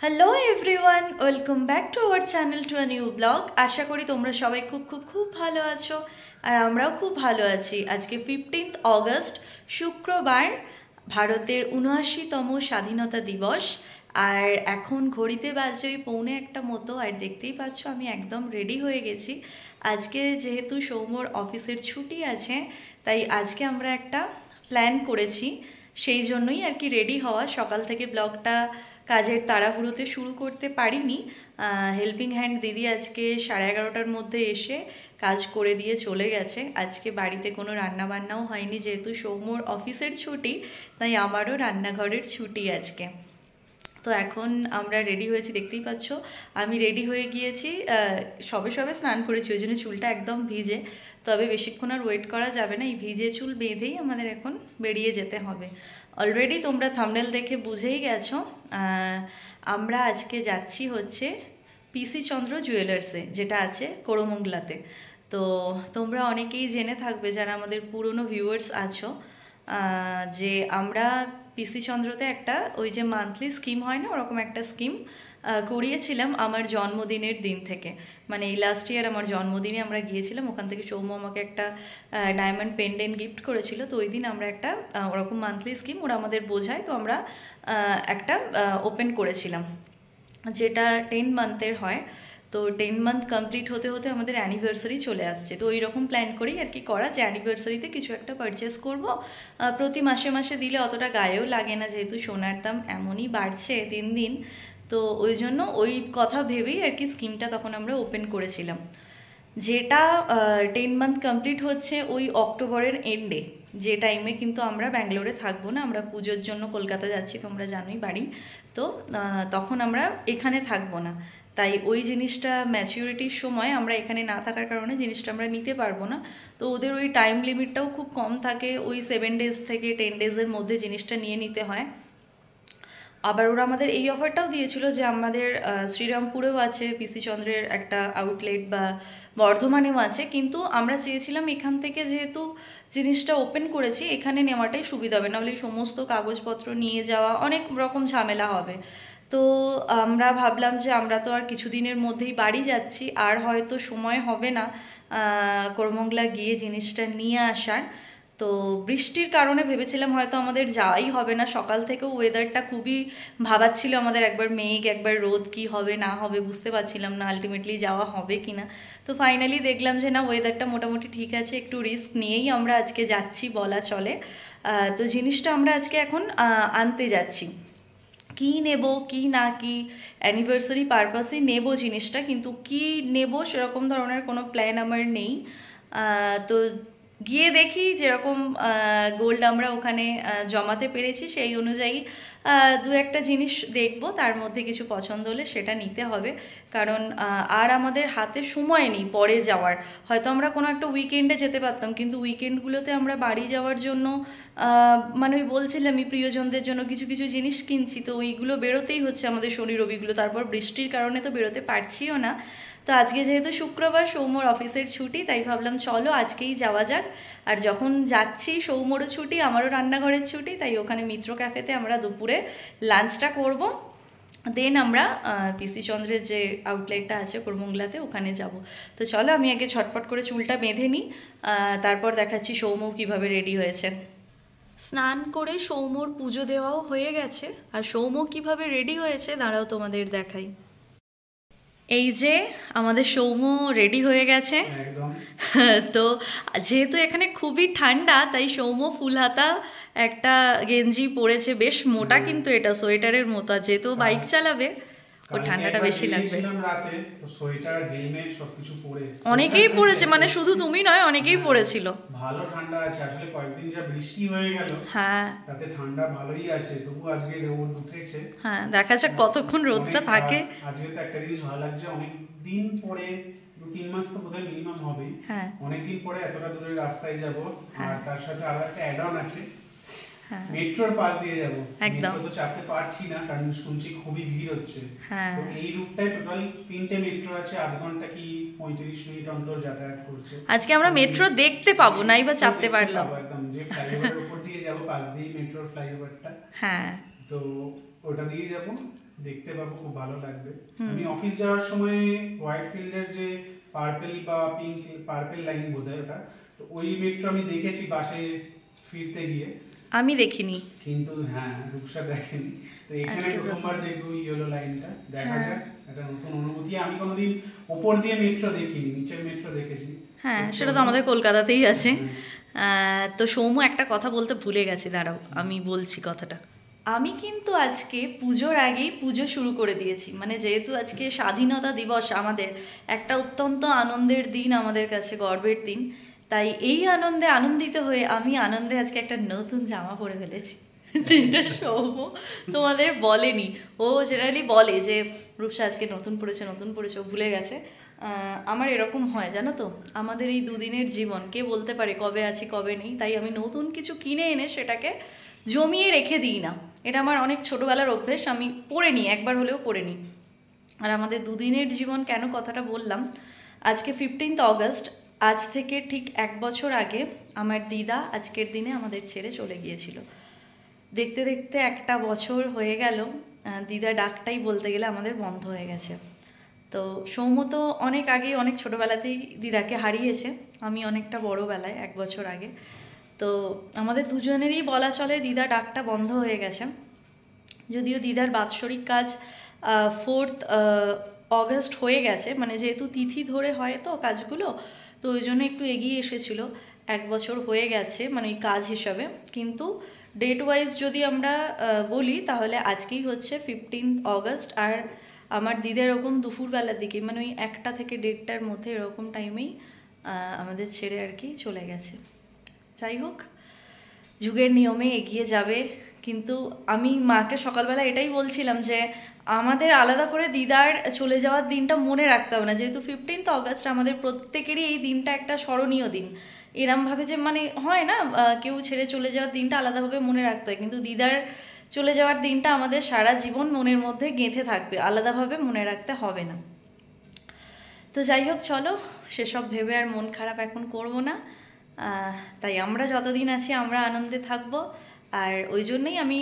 Hello everyone, welcome back to our channel to a new blog. আশা করি তোমরা সবাই খুব খুব খুব ভালো আছো আর আমরাও খুব ভালো আছি। আজকে 15 অগস্ট শুক্রবার, ভারতের ৭৯তম স্বাধীনতা দিবস। আর এখন ঘড়িতে বাজে ওই 1:45 মতো। আর দেখতেই পাচ্ছ আমি একদম রেডি হয়ে গেছি। আজকে যেহেতু সৌম্যর অফিসের ছুটি আছে, তাই আজকে আমরা একটা প্ল্যান করেছি, সেই জন্যই আর কি রেডি হওয়া। সকাল থেকে ব্লগটা কাজের তাড়াহুড়োতে শুরু করতে পারিনি। হেল্পিং হ্যান্ড দিদি আজকে 11:30টার মধ্যে এসে কাজ করে দিয়ে চলে গেছে। আজকে বাড়িতে কোনো রান্নাবান্নাও হয়নি, যেহেতু সৌম্যর অফিসের ছুটি, তাই আমারও রান্নাঘরের ছুটি আজকে। তো এখন আমরা রেডি হয়েছি, দেখতেই পাচ্ছ আমি রেডি হয়ে গিয়েছি। সবে সবে স্নান করেছি, ওই জন্য চুলটা একদম ভিজে। তবে বেশিক্ষণ আর ওয়েট করা যাবে না, এই ভিজে চুল বেঁধেই আমাদের এখন বেরিয়ে যেতে হবে। অলরেডি তোমরা থাম্বনেল দেখে বুঝেই গেছো আমরা আজকে যাচ্ছি হচ্ছে পিসি চন্দ্র জুয়েলার্সে, যেটা আছে করমঙ্গলাতে। তো তোমরা অনেকেই জেনে থাকবে যারা আমাদের পুরনো ভিউয়ার্স আছো, যে আমরা পিসি চন্দ্রতে একটা ওই যে মান্থলি স্কিম হয় না, ওরকম একটা স্কিম করিয়েছিলাম আমার জন্মদিনের দিন থেকে। মানে এই লাস্ট ইয়ার আমার জন্মদিনে আমরা গিয়েছিলাম, ওখান থেকে সৌম্য আমাকে একটা ডায়মন্ড পেন্ডেন্ট গিফট করেছিল। তো ওই দিন আমরা একটা ওরকম মান্থলি স্কিম ওরা আমাদের বোঝায়, তো আমরা একটা ওপেন করেছিলাম, যেটা 10 মান্থের হয়। তো 10 মান্থ কমপ্লিট হতে হতে আমাদের অ্যানিভার্সারি চলে আসছে। তো ওই রকম প্ল্যান করেই আর কি করা, যে অ্যানিভার্সারিতে কিছু একটা পারচেস করব। প্রতি মাসে মাসে দিলে অতটা গায়েও লাগে না, যেহেতু সোনার দাম এমনই বাড়ছে দিন দিন। তো ওই জন্য ওই কথা ভেবেই আর কি স্কিমটা তখন আমরা ওপেন করেছিলাম, যেটা 10 মান্থ কমপ্লিট হচ্ছে ওই অক্টোবরের এন্ডে। যে টাইমে কিন্তু আমরা ব্যাঙ্গালোরে থাকবো না, আমরা পুজোর জন্য কলকাতা যাচ্ছি, তোমরা জানোই বাড়ি। তো তখন আমরা এখানে থাকবো না, তাই ওই জিনিসটা ম্যাচিউরিটির সময় আমরা এখানে না থাকার কারণে জিনিসটা আমরা নিতে পারবো না। তো ওদের ওই টাইম লিমিটটাও খুব কম থাকে, ওই 7 ডেজ থেকে 10 ডেজের মধ্যে জিনিসটা নিয়ে নিতে হয়। আবার ওরা আমাদের এই অফারটাও দিয়েছিল যে আমাদের শ্রীরামপুরেও আছে পিসি চন্দ্রের একটা আউটলেট, বা বর্ধমানেও আছে, কিন্তু আমরা চেয়েছিলাম এখান থেকে যেহেতু জিনিসটা ওপেন করেছি এখানে নেওয়াটাই সুবিধা হবে, নাহলে সমস্ত কাগজপত্র নিয়ে যাওয়া অনেক রকম ঝামেলা হবে। তো আমরা ভাবলাম যে আমরা তো আর কিছুদিনের মধ্যেই বাড়ি যাচ্ছি, আর হয়তো সময় হবে না করমঙ্গলা গিয়ে জিনিসটা নিয়ে আসার। তো বৃষ্টির কারণে ভেবেছিলাম হয়তো আমাদের যাওয়াই হবে না। সকাল থেকেও ওয়েদারটা খুবই ভাবাচ্ছিল আমাদের, একবার মেঘ একবার রোদ, কি হবে না হবে বুঝতে পারছিলাম না আলটিমেটলি যাওয়া হবে কি না। তো ফাইনালি দেখলাম যে না, ওয়েদারটা মোটামুটি ঠিক আছে, একটু রিস্ক নিয়েই আমরা আজকে যাচ্ছি বলা চলে। তো জিনিসটা আমরা আজকে এখন আনতে যাচ্ছি। কি নেব কি না, কি অ্যানিভার্সারি পারপাসই নেব জিনিসটা, কিন্তু কি নেব সেরকম ধরনের কোনো প্ল্যান আমার নেই। তো গিয়ে দেখি যেরকম গোল্ড আমরা ওখানে জমাতে পেরেছি সেই অনুযায়ী দু একটা জিনিস দেখব, তার মধ্যে কিছু পছন্দ হলে সেটা নিতে হবে। কারণ আর আমাদের হাতে সময় নেই পরে যাওয়ার। হয়তো আমরা কোনো একটা উইকেন্ডে যেতে পারতাম, কিন্তু উইকেন্ডগুলোতে আমরা বাড়ি যাওয়ার জন্য মানে ওই বলছিলামই প্রিয়জনদের জন্য কিছু কিছু জিনিস কিনছি, তো ওইগুলো বেরোতেই হচ্ছে আমাদের শনি রবিগুলো, তারপর বৃষ্টির কারণে তো বেরোতে পারছিও না। তো আজকে যেহেতু শুক্রবার, সৌম্যর অফিসের ছুটি, তাই ভাবলাম চলো আজকেই যাওয়া যাক। আর যখন যাচ্ছি সৌম্যরও ছুটি, আমারও রান্নাঘরের ছুটি, তাই ওখানে মিত্র ক্যাফেতে আমরা দুপুরে লাঞ্চটা করব। দেন আমরা পিসি চন্দ্রের যে আউটলেটটা আছে করমঙ্গলাতে ওখানে যাব। তো চলো আমি আগে ছটপট করে চুলটা বেঁধে নিই, তারপর দেখাচ্ছি সৌম্য কীভাবে রেডি হয়েছে। স্নান করে সৌম্যর পুজো দেওয়াও হয়ে গেছে, আর সৌম্য কীভাবে রেডি হয়েছে দাঁড়াও তোমাদের দেখাই। এই যে আমাদের সৌম্য রেডি হয়ে গেছে। তো যেহেতু এখানে খুবই ঠান্ডা, তাই সৌম্য ফুল হাতা একটা গেঞ্জি পরেছে, বেশ মোটা, কিন্তু এটা সোয়েটারের মতো। আর যেহেতু বাইক চালাবে ও ঠান্ডাটা বেশি লাগবে। অনেকেই পড়েছে, মানে শুধু তুমি নয়, অনেকেই পড়েছিল। ভালো ঠান্ডা আছে আসলে, কয়েকদিন যা বৃষ্টি হয়ে গেল, হ্যাঁ তাতে ঠান্ডা ভালোই আছে। তবু আজকে রোদ উঠেছে, হ্যাঁ দেখা যাক কতক্ষণ রোদটা থাকে। আজকে তো একটা জিনিস ভালো লাগছে, অনেক দিন পরে 2-3 মাস তো বোধহয় মিনিমাম হবে, অনেকদিন পরে এতটা দূরের রাস্তায় যাব। আর তার সাথে আরো একটা অ্যাড অন আছে, মেট্রোর পাশ দিয়ে যাব। মেট্রো তো চাপতে পারছি না, কারণ শুনছি খুবই ভিড় হচ্ছে। তো এই রুটটায় টোটাল 3টে মেট্রো আছে, আধ ঘন্টা কি 35 মিনিট অন্তর যাতায়াত করছে। আজকে আমরা মেট্রো দেখতে পাবো, নাই বা চাপতে পারলাম। একদম যে ফ্লাইওভারের উপর দিয়ে যাব, পাশ দিয়ে মেট্রোর ফ্লাইওভারটা, হ্যাঁ, তো ওটা দিয়ে যাব। দেখতে পাবো, খুব ভালো লাগবে। আমি অফিস যাওয়ার সময় হোয়াইট ফিল্ডের যে পার্পল বা পিঙ্ক, পার্পল লাইন বোধহয় ওটা, তো ওই মেট্রো আমি দেখেছি বাসে ফিরতে গিয়ে। আমি দেখিনি, কিন্তু হ্যাঁ রূপসা দেখেনি। তো এখানে প্রথমবার দেখবো ইয়েলো লাইনটা, দেখা যাক, একটা নতুন অনুভূতি। আমি কোনোদিন উপর দিয়ে মেট্রো দেখিনি, নিচের মেট্রো দেখেছি। হ্যাঁ, সেটা তো আমাদের কলকাতাতেই আছে। তো সৌম্য একটা কথা বলতে ভুলে গেছে, দাঁড়াও আমি বলছি কথাটা। আমি কিন্তু আজকে পুজোর আগেই পুজো শুরু করে দিয়েছি, মানে যেহেতু আজকে স্বাধীনতা দিবস, আমাদের একটা অত্যন্ত আনন্দের দিন, আমাদের কাছে গর্বের দিন, তাই এই আনন্দে আনন্দিত হয়ে আমি আনন্দে আজকে একটা নতুন জামা পরে ফেলেছি, যেটা সৌম্য তোমাদের বলেনি। ও জেনারেলি বলে যে রূপসা আজকে নতুন পড়েছে, ও ভুলে গেছে। আমার এরকম হয় জানো তো, আমাদের এই দুদিনের জীবন কে বলতে পারে কবে আছি কবে নেই, তাই আমি নতুন কিছু কিনে এনে সেটাকে জমিয়ে রেখে দিই না। এটা আমার অনেক ছোটোবেলার অভ্যেস, আমি পড়ে নিই, একবার হলেও পড়ে নিই। আর আমাদের দুদিনের জীবন কেন কথাটা বললাম, আজকে 15 অগস্ট, আজ থেকে ঠিক 1 বছর আগে আমার দিদা আজকের দিনে আমাদের ছেড়ে চলে গিয়েছিল। দেখতে দেখতে 1 বছর হয়ে গেল, দিদা ডাকটাই বলতে গেলে আমাদের বন্ধ হয়ে গেছে। তো সৌম্য তো অনেক আগে, অনেক ছোটোবেলাতেই দিদাকে হারিয়েছে, আমি অনেকটা বড়োবেলায় 1 বছর আগে। তো আমাদের দুজনেরই বলা চলে দিদা ডাকটা বন্ধ হয়ে গেছে। যদিও দিদার বাৎসরিক কাজ 4 অগস্ট হয়ে গেছে, মানে যেহেতু তিথি ধরে হয় তো কাজগুলো, তো ওই জন্য একটু এগিয়ে এসেছিল। 1 বছর হয়ে গেছে মানে ওই কাজ হিসাবে, কিন্তু ডেট ওয়াইজ যদি আমরা বলি তাহলে আজকেই হচ্ছে 15 অগস্ট। আর আমার দিদা এরকম দুপুরবেলার দিকে, মানে ওই 1টা থেকে 1:30টার মধ্যে এরকম টাইমেই আমাদের ছেড়ে আর কি চলে গেছে। যাই হোক, যুগের নিয়মে এগিয়ে যাবে। কিন্তু আমি মাকে সকালবেলা এটাই বলছিলাম যে আমাদের আলাদা করে দিদার চলে যাওয়ার দিনটা মনে রাখতে হবে না, যেহেতু 15 অগস্ট আমাদের প্রত্যেকেরই এই দিনটা একটা স্মরণীয় দিন। এরমভাবে যে মানে হয় না কেউ ছেড়ে চলে যাওয়ার দিনটা আলাদাভাবে মনে রাখতে হয়, কিন্তু দিদার চলে যাওয়ার দিনটা আমাদের সারা জীবন মনের মধ্যে গেঁথে থাকবে, আলাদাভাবে মনে রাখতে হবে না। তো যাই হোক, চলো সেসব ভেবে আর মন খারাপ এখন করবো না। তাই আমরা যতদিন আছি আমরা আনন্দে থাকবো। আর ওই জন্যই আমি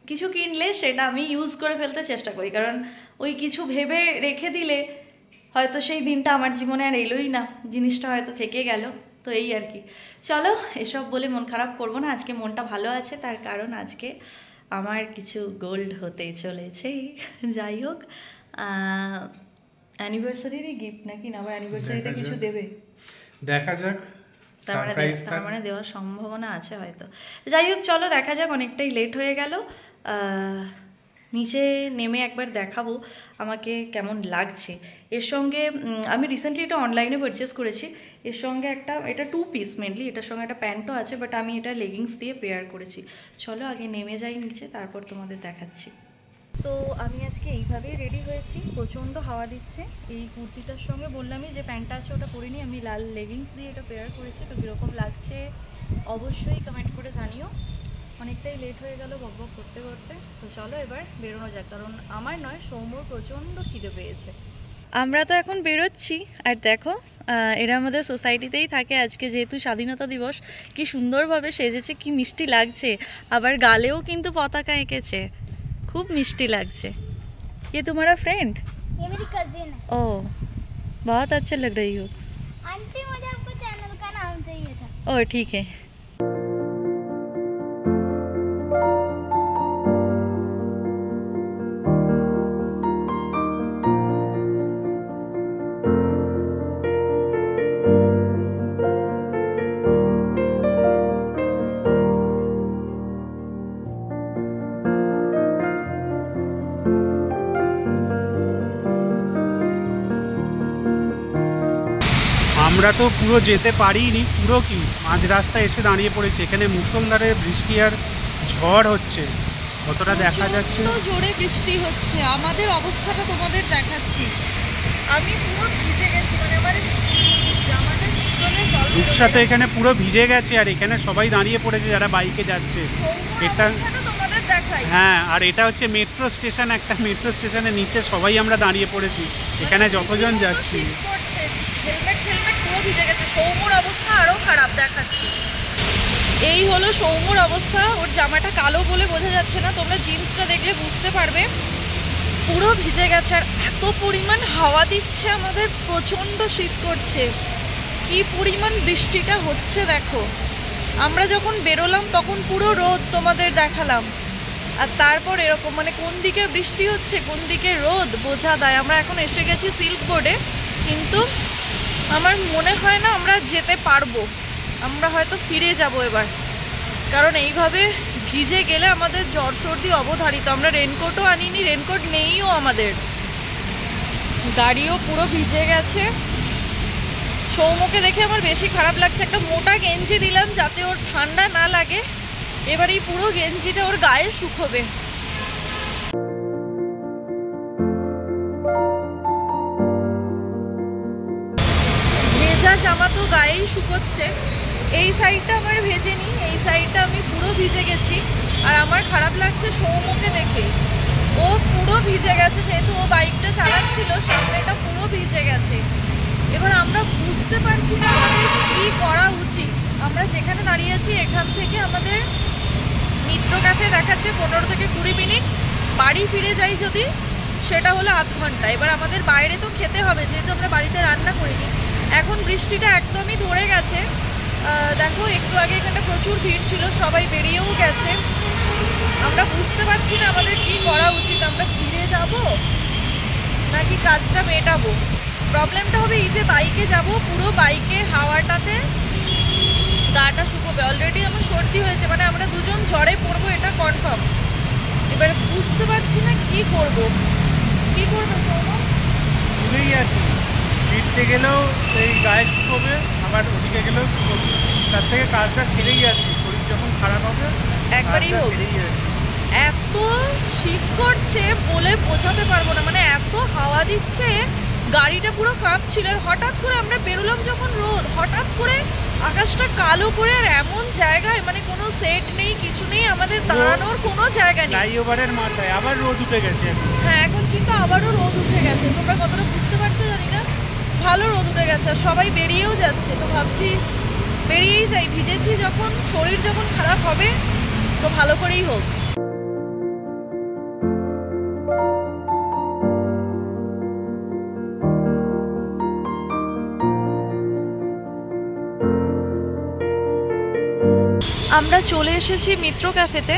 কিছু কিনলে সেটা আমি ইউজ করে ফেলতে চেষ্টা করি, কারণ ওই কিছু ভেবে রেখে দিলে হয়তো সেই দিনটা আমার জীবনে আর এলোই না, জিনিসটা হয়তো থেকে গেল। তো এই আর কি, চলো এসব বলে মন খারাপ করবো না। আজকে মনটা ভালো আছে, তার কারণ আজকে আমার কিছু গোল্ড হতে চলেছে। যাই হোক, অ্যানিভার্সারিরই গিফট নাকি না, আবার অ্যানিভার্সারিতে কিছু দেবে, দেখা যাক, তার মানে দেওয়ার সম্ভাবনা আছে হয়তো। যাই হোক, চলো দেখা যাক, অনেকটাই লেট হয়ে গেল। নিচে নেমে একবার দেখাবো আমাকে কেমন লাগছে। এর সঙ্গে আমি রিসেন্টলি এটা অনলাইনে পারচেস করেছি, এর সঙ্গে এটা 2 পিস মেনলি, এটার সঙ্গে একটা প্যান্টও আছে, বাট আমি এটা লেগিংস দিয়ে পেয়ার করেছি। চলো আগে নেমে যাই নিচে, তারপর তোমাদের দেখাচ্ছি। তো আমি আজকে এইভাবেই রেডি হয়েছি, প্রচণ্ড হাওয়া দিচ্ছে। এই কুর্তিটার সঙ্গে বললামই যে প্যান্টটা আছে ওটা পরে নিই, আমি লাল লেগিংস দিয়ে এটা পেয়ার করেছি। তো কীরকম লাগছে অবশ্যই কমেন্ট করে জানিও। অনেকটাই লেট হয়ে গেল বকবক করতে করতে। তো চলো এবার বেরোনো যাক, কারণ আমার নয় সৌম্যর প্রচণ্ড খিদে পেয়েছে। আমরা তো এখন বেরোচ্ছি, আর দেখো এরা আমাদের সোসাইটিতেই থাকে। আজকে যেহেতু স্বাধীনতা দিবস, কি সুন্দরভাবে সেজেছে, কি মিষ্টি লাগছে। আবার গালেও কিন্তু পতাকা এঁকেছে, खूब मिष्टी लगছে। ये तुम्हारा फ्रेंड? ये मेरी कजिन है। ओह, बहुत अच्छे लग रही हो आंटी। मुझे आपको चैनल का नाम चाहिए था। ओह ठीक है। আমরা তো পুরো যেতে পারিনি, পুরো কি মাঝ রাস্তায় এসে দাঁড়িয়ে পড়েছি। এখানে মুষলধারে বৃষ্টি আর ঝড় হচ্ছে, কতটা দেখা যাচ্ছে, তো জোরে বৃষ্টি হচ্ছে। আমাদের অবস্থাটা তোমাদের দেখাচ্ছি, আমি পুরো ভিজে গেছি, মানে আমার জামাটা ভিজে জল। রূপসাতে এখানে পুরো ভিজে গেছে, আর এখানে সবাই দাঁড়িয়ে পড়েছে যারা বাইকে যাচ্ছে। এটা তোমাদের দেখাই। হ্যাঁ, আর এটা হচ্ছে মেট্রো স্টেশন, একটা মেট্রো স্টেশনের নিচে সবাই আমরা দাঁড়িয়ে পড়েছি, এখানে যতজন যাচ্ছি। হেলমেট পুরো ভিজে গেছে। সৌম্যর অবস্থা আরও খারাপ দেখাচ্ছি। এই হলো সৌম্যর অবস্থা, ওর জামাটা কালো বলে বোঝা যাচ্ছে না, তোমরা জিন্সটা দেখলে বুঝতে পারবে। পুরো ভিজে গেছে আর এত পরিমাণ হাওয়া দিচ্ছে, আমাদের প্রচণ্ড শীত করছে। কি পরিমাণ বৃষ্টিটা হচ্ছে দেখো। আমরা যখন বেরোলাম তখন পুরো রোদ তোমাদের দেখালাম, আর তারপর এরকম মানে কোন দিকে বৃষ্টি হচ্ছে কোন দিকে রোদ বোঝা দেয়। আমরা এখন এসে গেছি সিল্ক বোর্ডে, কিন্তু আমার মনে হয় না আমরা যেতে পারবো, আমরা হয়তো ফিরে যাব এবার, কারণ এইভাবে ভিজে গেলে আমাদের জ্বর সর্দি অবধারিত। আমরা রেনকোটও আনিনি, রেনকোট নেইও আমাদের, গাড়িও পুরো ভিজে গেছে। সৌমকে দেখে আমার বেশি খারাপ লাগছে, একটা মোটা গেঞ্জি দিলাম যাতে ওর ঠান্ডা না লাগে, এবার এই পুরো গেঞ্জিটা ওর গায়ে শুকোবে। ভেজা জামা তো গায়েই শুকোচ্ছে, এই সাইডটা আমার ভেজেনি, এই সাইডটা আমি পুরো ভিজে গেছি। আর আমার খারাপ লাগছে সৌমকে দেখে, ও পুরো ভিজে গেছে, যেহেতু ও বাইকটা চালাচ্ছিল সামনেটা পুরো ভিজে গেছে। এবার আমরা বুঝতে পারছি না আমাদের কী করা উচিত। আমরা যেখানে দাঁড়িয়ে আছি এখান থেকে আমাদের মিত্র ক্যাফে দেখাচ্ছে 15 থেকে 20 মিনিট, বাড়ি ফিরে যাই যদি সেটা হলো আধ ঘন্টা। এবার আমাদের বাইরে তো খেতে হবে, যেহেতু আমরা বাড়িতে রান্না করিনি। এখন বৃষ্টিটা একদমই ধরে গেছে, দেখো একটু আগে এখানে প্রচুর ভিড় ছিল, সবাই বেরিয়েও গেছে। আমরা বুঝতে পারছি না আমাদের কি করা উচিত, আমরা ফিরে যাব নাকি কাজটা মেটাবো। প্রবলেমটা হবে এই যে বাইকে যাব, পুরো বাইকে হাওয়াটাতে গাটা শুকোবে। অলরেডি আমার সর্দি হয়েছে, মানে আমরা দুজন জ্বরে পড়বো এটা কনফার্ম। এবারে বুঝতে পারছি না কি করব। কি করবো ভুলেই আছি, ফিরতে গেলেও এই গায়ে শুকোবে, আবার ওদিকে গেলেও শুকোবে, তার থেকে কাজটা সেরেই আসি, শরীর যখন খারাপ হবে একবারই হোক। এত শীত করছে বলে বোঝাতে পারবো না, মানে এত হাওয়া দিচ্ছে, গাড়িটা পুরো কাঁপছিল। হঠাৎ করে আমরা বেরোলাম যখন রোদ, হঠাৎ করে আকাশটা কালো করে, আর এমন জায়গায় মানে কোনো সেট নেই, কিছু নেই, আমাদের দাঁড়ানোর কোনো জায়গা নেই। ফ্লাইওভারের মাথায় আবার রোদ উঠে গেছে। হ্যাঁ, এখন কিন্তু আবারও রোদ উঠে গেছে, তোমরা কতটা বুঝতে পারছো জানি না, ভালো রোদ উঠে গেছে। আর সবাই বেরিয়েও যাচ্ছে, তো ভাবছি বেরিয়েই যাই, ভিজেছি যখন, শরীর যখন খারাপ হবে তো ভালো করেই হোক। আমরা চলে এসেছি মিত্র ক্যাফেতে,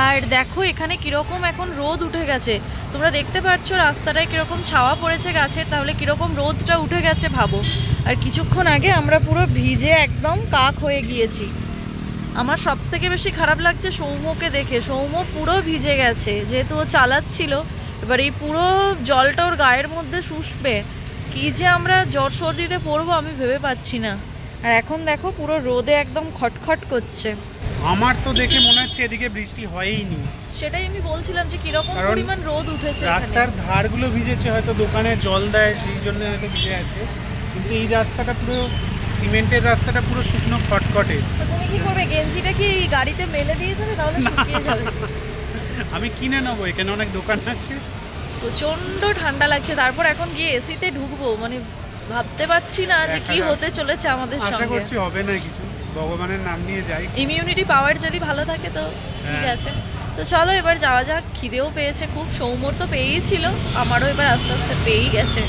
আর দেখো এখানে কীরকম এখন রোদ উঠে গেছে, তোমরা দেখতে পাচ্ছ রাস্তাটায় কীরকম ছাওয়া পড়েছে গাছের, তাহলে কীরকম রোদটা উঠে গেছে ভাবো। আর কিছুক্ষণ আগে আমরা পুরো ভিজে একদম কাক হয়ে গিয়েছি। আমার সব থেকে বেশি খারাপ লাগছে সৌম্যকে দেখে, সৌম্য পুরো ভিজে গেছে, যেহেতু ও চালাচ্ছিল। এবার এই পুরো জলটা ওর গায়ের মধ্যে শুষবে, কী যে আমরা জ্বর সর্দিতে পড়বো আমি ভেবে পাচ্ছি না। আর এখন দেখো পুরো রোদে একদম খটখট করছে। আমার তো দেখে মনে হচ্ছে এদিকে বৃষ্টি হয়ইনি, সেটাই আমি বলছিলাম যে কিরকম পরিমাণ রোদ উঠেছে। রাস্তার ধারগুলো ভিজেছে, হয়তো দোকানে জল দেয় সেই জন্য হয়তো ভিজে আছে, কিন্তু এই রাস্তাটা পুরো সিমেন্টের রাস্তাটা পুরো শুকনো খটখটে। তো তুমি কি করবে, গেঞ্জিটা কি গাড়িতে মেলে দিয়ে যাবে, তাহলে শুকিয়ে যাবে? আমি কিনে নেবো, এখানে অনেক দোকান আছে। প্রচন্ড ঠান্ডা লাগছে, তারপর এখন গিয়ে এসিতে ঢুকবো, মানে ভাবতে পারছি না যে কি হতে চলেছে আমাদের সঙ্গে। আশা করছি হবে না কিছু, ভগবানের নাম নিয়ে যাই। ইমিউনিটি পাওয়ার যদি ভালো থাকে তো ঠিক আছে। তো চলো এবার যাওয়া যাক, খিদেও পেয়েছে খুব, সৌম্যর তো পেয়েই ছিল, আমারও এবার আস্তে আস্তে পেয়েই গেছে।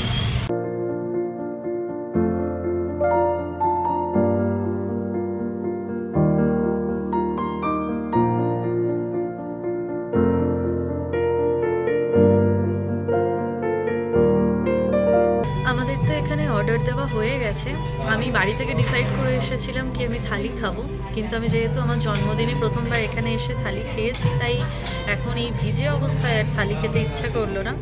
আমাদের তো এখানে অর্ডার দেওয়া হয়ে গেছে। আমি বাড়ি থেকে ডিসাইড করে এসেছিলাম কি আমি থালি খাবো, কিন্তু আমি যেহেতু আমার জন্মদিনে প্রথমবার এখানে এসে থালি খেয়েছি, তাই এখন এই ভিজে অবস্থায় আর থালি খেতে ইচ্ছা করলো না।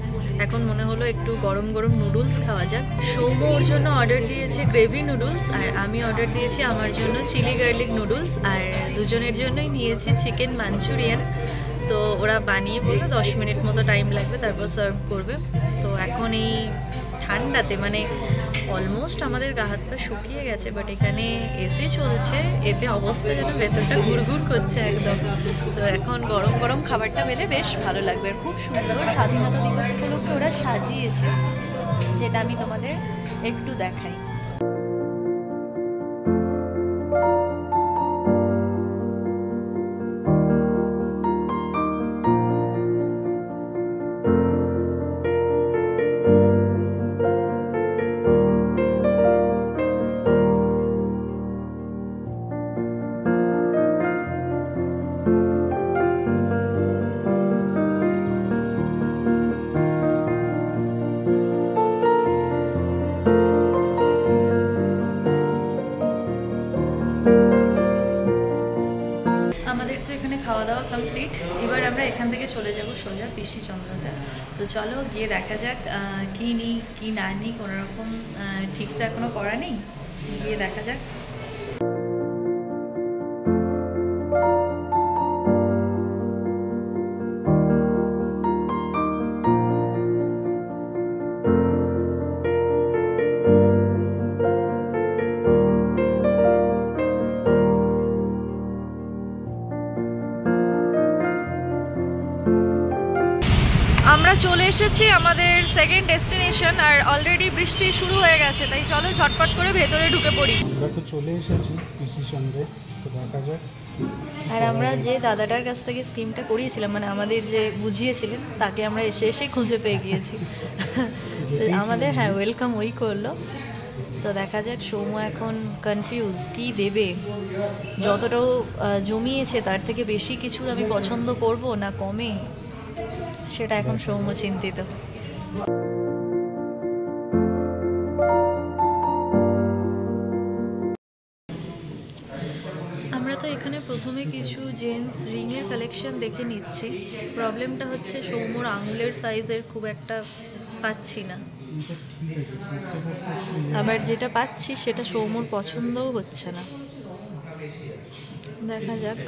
এখন মনে হলো একটু গরম গরম নুডলস খাওয়া যাক। সৌম্য ওর জন্য অর্ডার দিয়েছে গ্রেভি নুডলস, আর আমি অর্ডার দিয়েছি আমার জন্য চিলি গার্লিক নুডলস, আর দুজনের জন্যই নিয়েছি চিকেন মাঞ্চুরিয়ান। তো ওরা বানিয়ে বলবে 10 মিনিট মতো টাইম লাগবে, তারপর সার্ভ করবে। তো এখন এই ঠান্ডাতে মানে অলমোস্ট আমাদের গা হাত পা শুকিয়ে গেছে, বাট এখানে এসি চলছে, এতে অবস্থা যেন ভেতরটা ঘুরঘুর করছে একদম। তো এখন গরম গরম খাবারটা পেলে বেশ ভালো লাগবে। আর খুব সুন্দর স্বাধীনতা দিবস উপলক্ষে ওরা সাজিয়েছে, যেটা আমি তোমাদের একটু দেখাই। চলে যাব সোজা পিসি চন্দ্রতে। তো চলো গিয়ে দেখা যাক কী নিই কী না নিই, কোনোরকম ঠিক তো এখনও করা নেই, গিয়ে দেখা যাক। আমরা চলে এসেছি আমাদের সেকেন্ড ডেস্টিনেশন, আর অলরেডি বৃষ্টি শুরু হয়ে গেছে, তাই চলো ঝটপট করে ভেতরে ঢুকে পড়ি। আমরা তো চলে এসেছি পিসি চন্দ্রে, তো দেখা যাক। আর আমরা যে দাদাটার কাছ থেকে স্কিমটা করিয়েছিলাম, মানে আমাদের যে বুঝিয়েছিলেন, তাকে আমরা এসে খুঁজে পেয়ে গিয়েছি। আমাদের হ্যাঁ ওয়েলকাম ওই করলো। তো দেখা যাক, সৌম্য এখন কনফিউজ কি দেবে, যতটাও জমিয়েছে তার থেকে বেশি কিছু আমি পছন্দ করব না কমে, সেটা এখন সৌম্য চিন্তিত। আমরা তো এখানে প্রথমে কিছু জেন্টস রিংয়ের কালেকশন দেখে নিচ্ছি। প্রবলেমটা হচ্ছে সৌম্যর আঙুলের সাইজের খুব একটা পাচ্ছি না, আবার যেটা পাচ্ছি সেটা সৌম্যর পছন্দও হচ্ছে না। দেখা যাক।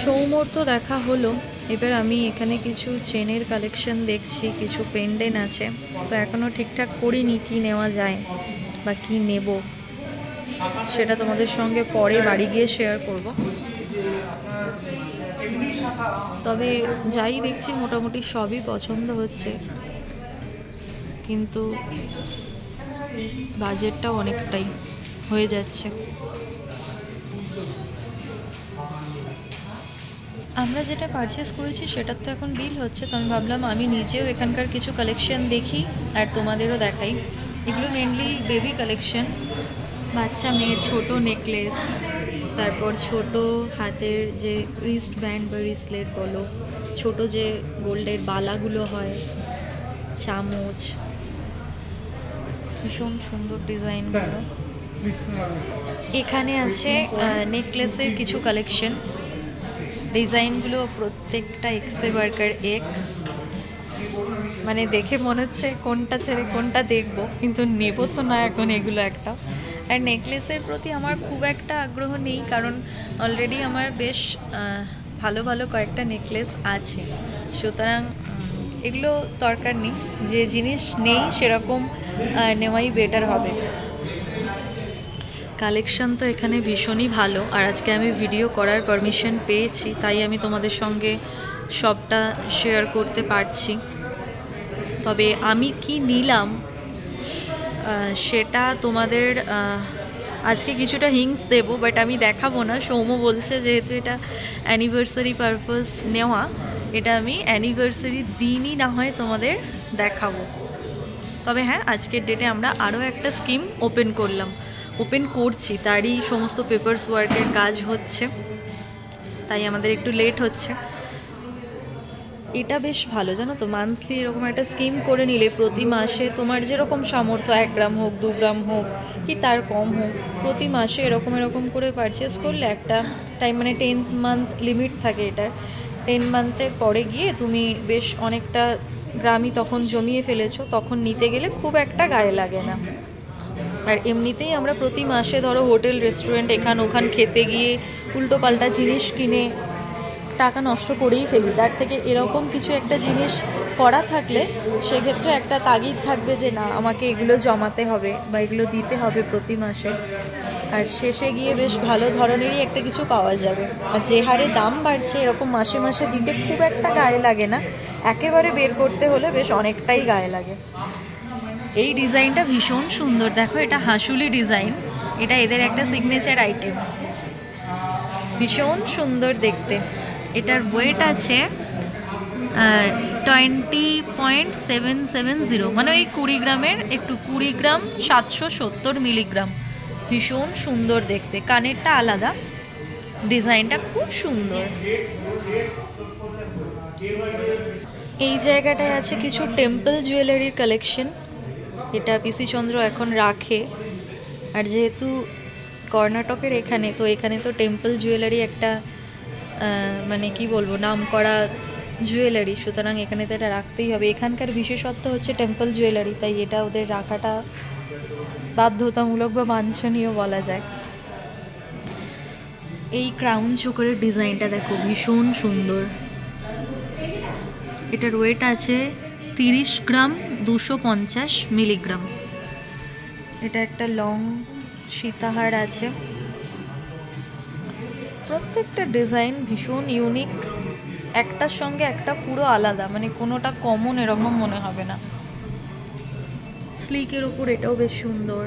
সৌম্যর তো দেখা হলো, এবার আমি এখানে কিছু চেনের কালেকশন দেখছি, কিছু পেন্ডেন্ট আছে। তো এখনও ঠিকঠাক করিনি কি নেওয়া যায় বা কি নেব, সেটা তোমাদের সঙ্গে পরে বাড়ি গিয়ে শেয়ার করব। তবে যাই দেখছি মোটামুটি সবই পছন্দ হচ্ছে, কিন্তু বাজেটটাও অনেকটাই হয়ে যাচ্ছে। আমরা যেটা পারচেস করেছি সেটার তো এখন বিল হচ্ছে, তো আমি ভাবলাম আমি নিজেও এখানকার কিছু কালেকশন দেখি আর তোমাদেরও দেখাই। এগুলো মেনলি বেবি কালেকশন, বাচ্চা মেয়ের ছোট নেকলেস, তারপর ছোট হাতের যে রিস্ট ব্যান্ড বা রিসলেট বলো, ছোট যে গোল্ডের বালাগুলো হয়, চামচ, ভীষণ সুন্দর ডিজাইনগুলো। এখানে আছে নেকলেসের কিছু কালেকশন, ডিজাইনগুলো প্রত্যেকটা এক্সে বার্কার এক, মানে দেখে মনে হচ্ছে কোনটা ছেড়ে কোনটা দেখবো, কিন্তু নেব তো না এখন এগুলো একটা। আর নেকলেসের প্রতি আমার খুব একটা আগ্রহ নেই, কারণ অলরেডি আমার বেশ ভালো ভালো কয়েকটা নেকলেস আছে, সুতরাং এগুলো দরকার নেই। যে জিনিস নেই সেরকম নেওয়াই বেটার হবে। কালেকশন তো এখানে ভীষণই ভালো, আর আজকে আমি ভিডিও করার পারমিশন পেয়েছি, তাই আমি তোমাদের সঙ্গে সবটা শেয়ার করতে পারছি। তবে আমি কি নিলাম সেটা তোমাদের আজকে কিছুটা হিংস দেব, বাট আমি দেখাবো না। সৌম্য বলছে যেহেতু এটা অ্যানিভার্সারি পারপাস নেওয়া, এটা আমি অ্যানিভার্সারির দিনই না হয় তোমাদের দেখাবো। তবে হ্যাঁ, আজকের ডেটে আমরা আরও একটা স্কিম ওপেন করছি, তারই সমস্ত পেপারস ওয়ার্কের কাজ হচ্ছে, তাই আমাদের একটু লেট হচ্ছে। এটা বেশ ভালো জানো তো, মান্থলি এরকম একটা স্কিম করে নিলে প্রতি মাসে তোমার যেরকম সামর্থ্য, 1 গ্রাম হোক 2 গ্রাম হোক কি তার কম হোক, প্রতি মাসে এরকম করে পারচেস করলে একটা টাইম, মানে 10 মান্থ লিমিট থাকে এটার, 10 মান্থের পরে গিয়ে তুমি বেশ অনেকটা গ্রামই তখন জমিয়ে ফেলেছো, তখন নিতে গেলে খুব একটা গায়ে লাগে না। আর এমনিতেই আমরা প্রতি মাসে ধরো হোটেল রেস্টুরেন্ট এখান ওখান খেতে গিয়ে উল্টো পাল্টা জিনিস কিনে টাকা নষ্ট করেই ফেলি, তার থেকে এরকম কিছু একটা জিনিস করা থাকলে সেক্ষেত্রে একটা তাগিদ থাকবে যে না আমাকে এগুলো জমাতে হবে বা এগুলো দিতে হবে প্রতি মাসে, আর শেষে গিয়ে বেশ ভালো ধরনেরই একটা কিছু পাওয়া যাবে। আর যে হারে দাম বাড়ছে এরকম মাসে মাসে দিতে খুব একটা গায়ে লাগে না, একেবারে বের করতে হলে বেশ অনেকটাই গায়ে লাগে। এই ডিজাইনটা ভীষণ সুন্দর, দেখো এটা হাসুলি ডিজাইন, এটা এদের একটা সিগনেচার আইটেম, ভীষণ সুন্দর দেখতে। এটার ওয়েট আছে 20.770, মানে ওই 20 গ্রামের একটু, 20 গ্রাম 770 মিলিগ্রাম। ভীষণ সুন্দর দেখতে, কানেরটা আলাদা, ডিজাইনটা খুব সুন্দর। এই জায়গাটায় আছে কিছু টেম্পল জুয়েলারির কালেকশন, এটা পিসি চন্দ্র এখন রাখে। আর যেহেতু কর্ণাটকের এখানে, তো এখানে তো টেম্পল জুয়েলারি একটা মানে কি বলবো, নাম করা জুয়েলারি, সুতরাং এখানে তো এটা রাখতেই হবে। এখানকার বিশেষত্ব হচ্ছে টেম্পল জুয়েলারি, তাই এটা ওদের রাখাটা বাধ্যতামূলক বা বাঞ্ছনীয় বলা যায়। এই ক্রাউন চোকারের ডিজাইনটা দেখো, ভীষণ সুন্দর। এটার ওয়েট আছে 30 গ্রাম 250 মিলিগ্রাম। এটা একটা লং সীতাহার আছে, প্রত্যেকটা ডিজাইন ভীষণ ইউনিক, একটার সঙ্গে একটা পুরো আলাদা, মানে কোনোটা কমন এরকম মনে হবে না। স্লিকের ওপর এটাও বেশ সুন্দর,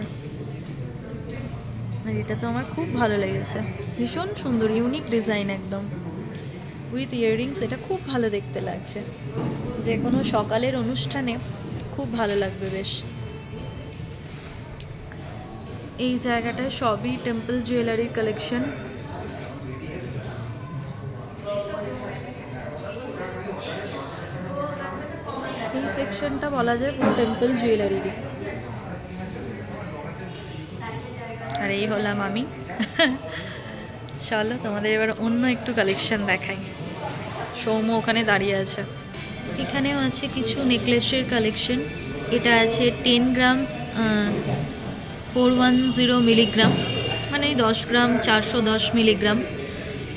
আর এটা তো আমার খুব ভালো লেগেছে, ভীষণ সুন্দর ইউনিক ডিজাইন একদম, উইথ ইয়াররিংস। এটা খুব ভালো দেখতে লাগছে, যে কোনো সকালের অনুষ্ঠানে খুব ভালো লাগবে বেশ। এই জায়গাটায় সবই টেম্পল জুয়েলারির কালেকশন। এই সেকশনটা বলা যায় পুরো টেম্পল জুয়েলারিরই। আর এই হলাম আমি। চলো তোমাদের এবার অন্য একটু কালেকশন দেখাই। সৌম্য ওখানে দাঁড়িয়ে আছে। এখানেও আছে কিছু নেকলেসের কালেকশন। এটা আছে 10 গ্রাম 410 মিলিগ্রাম, মানে এই 10 গ্রাম 410 মিলিগ্রাম।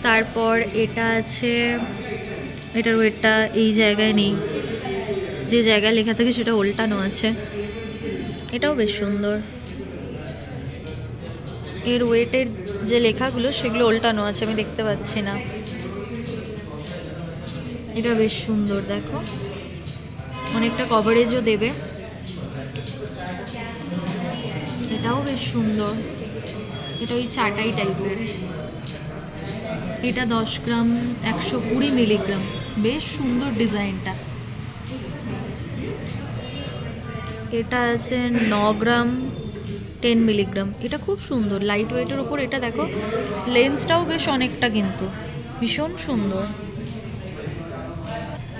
তারপর এটা আছে, এটার ওয়েটটা এই জায়গায় নেই, যে জায়গায় লেখা থাকে সেটা উল্টানো আছে। এটাও বেশ সুন্দর, এর ওয়েটের যে লেখাগুলো সেগুলো উল্টানো আছে, আমি দেখতে পাচ্ছি না। এটা বেশ সুন্দর, দেখো অনেকটা কভারেজও দেবে। এটাও বেশ সুন্দর, এটা ওই চাটাই টাইপের। এটা 10 গ্রাম 120 মিলিগ্রাম, বেশ সুন্দর ডিজাইনটা। এটা আছে 9 গ্রাম 10 মিলিগ্রাম, এটা খুব সুন্দর, লাইট ওয়েটের উপর। এটা দেখো লেন্থটাও বেশ অনেকটা, কিন্তু ভীষণ সুন্দর।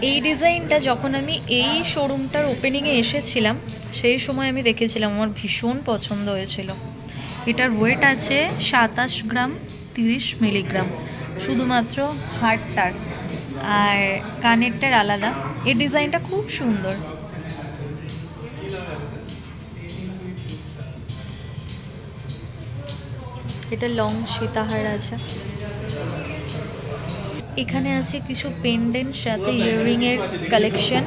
এই ডিজাইনটা যখন আমি এই শোরুমটার ওপেনিংয়ে এসেছিলাম সেই সময় আমি দেখেছিলাম, আমার ভীষণ পছন্দ হয়েছিল। এটার ওয়েট আছে 27 গ্রাম 30 মিলিগ্রাম, শুধুমাত্র হারটার, আর কানেরটার আলাদা। এই ডিজাইনটা খুব সুন্দর। এটা লং সীতাহার আছে। এখানে আছে কিছু পেন্ডেন্ট সাথে ইয়াররিং এর কালেকশন,